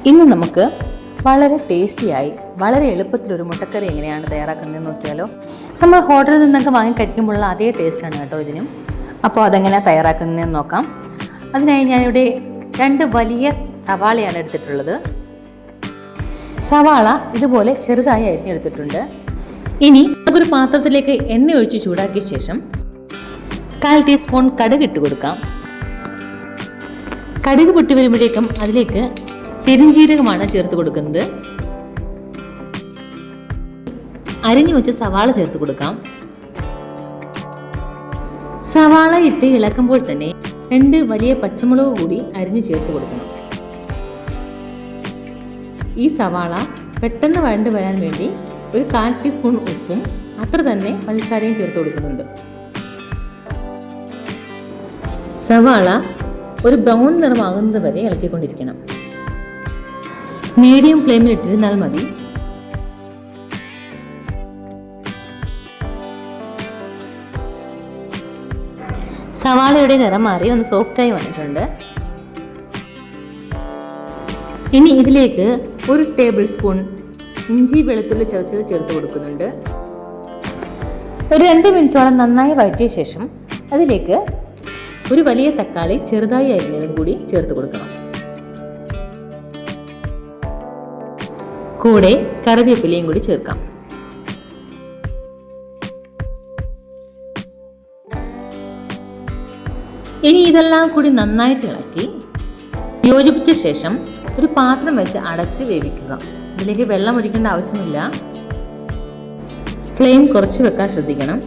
ഇന്ന് നമുക്ക് വളരെ ടേസ്റ്റിയായി വളരെ എളുപ്പത്തിലൊരു മുട്ടക്കറി എങ്ങനെയാണ് തയ്യാറാക്കുന്നതെന്ന് നോക്കിയാലോ. നമ്മൾ ഹോട്ടലിൽ നിന്നൊക്കെ വാങ്ങി കഴിക്കുമ്പോഴുള്ള അതേ ടേസ്റ്റാണ് കേട്ടോ ഇതിനും. അപ്പോൾ അതെങ്ങനെയാണ് തയ്യാറാക്കുന്നതെന്ന് നോക്കാം. അതിനായി ഞാനിവിടെ 2 വലിയ സവാളയാണ് എടുത്തിട്ടുള്ളത്. സവാള ഇതുപോലെ ചെറുതായി അരിഞ്ഞെടുത്തിട്ടുണ്ട്. ഇനി ഒരു പാത്രത്തിലേക്ക് എണ്ണ ഒഴിച്ച് ചൂടാക്കിയ ശേഷം 1/4 ടീസ്പൂൺ കടുക് ഇട്ട് കൊടുക്കാം. കടുക് പൊട്ടി വരുമ്പോഴേക്കും അതിലേക്ക് പെരിഞ്ജീരകമാണ് ചേർത്ത് കൊടുക്കുന്നത്. അരിഞ്ഞു വെച്ച സവാള ചേർത്ത് കൊടുക്കാം. സവാള ഇട്ട് ഇളക്കുമ്പോൾ തന്നെ 2 വലിയ പച്ചമുളക് കൂടി അരിഞ്ഞു ചേർത്ത് കൊടുക്കണം. ഈ സവാള പെട്ടെന്ന് വഴണ്ട് വരാൻ വേണ്ടി ഒരു 1/4 ടീസ്പൂൺ ഉപ്പും അത്ര തന്നെ പഞ്ചസാരയും ചേർത്ത് കൊടുക്കുന്നുണ്ട്. സവാള ഒരു ബ്രൗൺ നിറമാകുന്നത് വരെ ഇളക്കിക്കൊണ്ടിരിക്കണം. മീഡിയം ഫ്ലെയിമിൽ ഇട്ടിരുന്നാൽ മതി. സവാളയുടെ നിറം മാറി ഒന്ന് സോഫ്റ്റായി വന്നിട്ടുണ്ട്. ഇനി ഇതിലേക്ക് 1 ടേബിൾ സ്പൂൺ ഇഞ്ചി വെളുത്തുള്ളി ചതച്ചത് ചേർത്ത് കൊടുക്കുന്നുണ്ട്. ഒരു 2 മിനിറ്റോളം നന്നായി വഴറ്റിയ ശേഷം അതിലേക്ക് ഒരു വലിയ തക്കാളി ചെറുതായി അരിഞ്ഞതും കൂടി ചേർത്ത് കൊടുക്കണം. കൂടെ കറിവേപ്പിലയും കൂടി ചേർക്കാം. ഇനി ഇതെല്ലാം കൂടി നന്നായിട്ട് ഇളക്കി യോജിപ്പിച്ച ശേഷം ഒരു പാത്രം വെച്ച് അടച്ച് വേവിക്കുക. ഇതിലേക്ക് വെള്ളം ഒഴിക്കേണ്ട ആവശ്യമില്ല. ഫ്ലെയിം കുറച്ച് വെക്കാൻ ശ്രദ്ധിക്കണം.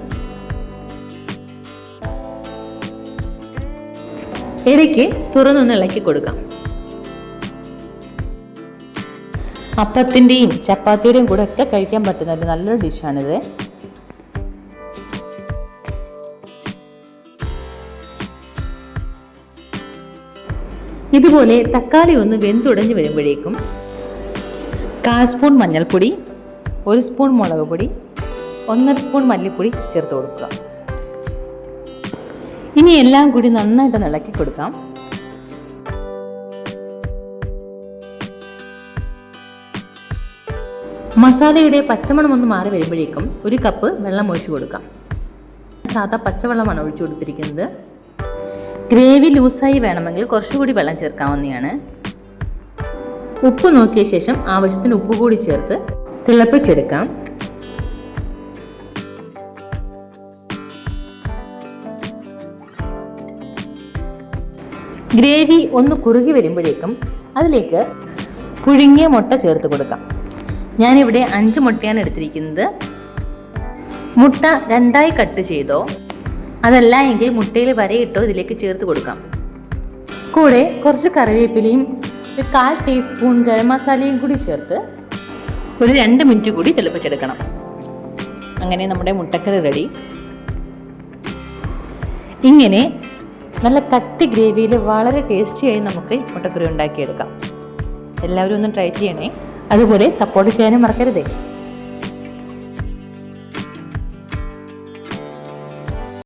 ഇടയ്ക്ക് തുറന്നൊന്ന് ഇളക്കി കൊടുക്കാം. അപ്പത്തിൻ്റെയും ചപ്പാത്തിയുടെയും കൂടെ ഒക്കെ കഴിക്കാൻ പറ്റുന്ന ഒരു നല്ലൊരു ഡിഷാണിത്. ഇതുപോലെ തക്കാളി ഒന്ന് വെന്തുടഞ്ഞ് വരുമ്പോഴേക്കും 1/4 സ്പൂൺ മഞ്ഞൾപ്പൊടി, 1 സ്പൂൺ മുളക് പൊടി, 1/2 സ്പൂൺ മല്ലിപ്പൊടി ചേർത്ത് കൊടുക്കുക. ഇനി എല്ലാം കൂടി നന്നായിട്ട് ഇളക്കി കൊടുക്കാം. മസാലയുടെ പച്ചമണം ഒന്ന് മാറി വരുമ്പോഴേക്കും 1 കപ്പ് വെള്ളം ഒഴിച്ചു കൊടുക്കാം. സാധാ പച്ചവെള്ളമാണ് ഒഴിച്ചു കൊടുത്തിരിക്കുന്നത്. ഗ്രേവി ലൂസായി വേണമെങ്കിൽ കുറച്ചുകൂടി വെള്ളം ചേർക്കാവുന്നതാണ്. ഉപ്പ് നോക്കിയ ശേഷം ആവശ്യത്തിന് ഉപ്പ് കൂടി ചേർത്ത് തിളപ്പിച്ചെടുക്കാം. ഗ്രേവി ഒന്ന് കുറുകി വരുമ്പോഴേക്കും അതിലേക്ക് പുഴുങ്ങിയ മുട്ട ചേർത്ത് കൊടുക്കാം. ഞാനിവിടെ 5 മുട്ടയാണ് എടുത്തിരിക്കുന്നത്. മുട്ട 2ആയി കട്ട് ചെയ്തോ അതല്ല എങ്കിൽ മുട്ടയിൽ വരയിട്ടോ ഇതിലേക്ക് ചേർത്ത് കൊടുക്കാം. കൂടെ കുറച്ച് കറിവേപ്പിലയും 1/4 ടീസ്പൂൺ ഗരം മസാലയും കൂടി ചേർത്ത് ഒരു 2 മിനിറ്റ് കൂടി തിളപ്പിച്ചെടുക്കണം. അങ്ങനെ നമ്മുടെ മുട്ടക്കറി റെഡി. ഇങ്ങനെ നല്ല കട്ടി ഗ്രേവിയിൽ വളരെ ടേസ്റ്റിയായി നമുക്ക് മുട്ടക്കറി ഉണ്ടാക്കിയെടുക്കാം. എല്ലാവരും ഒന്ന് ട്രൈ ചെയ്യണേ. അതുപോലെ സപ്പോർട്ട് ചെയ്യാനും മറക്കരുതേ.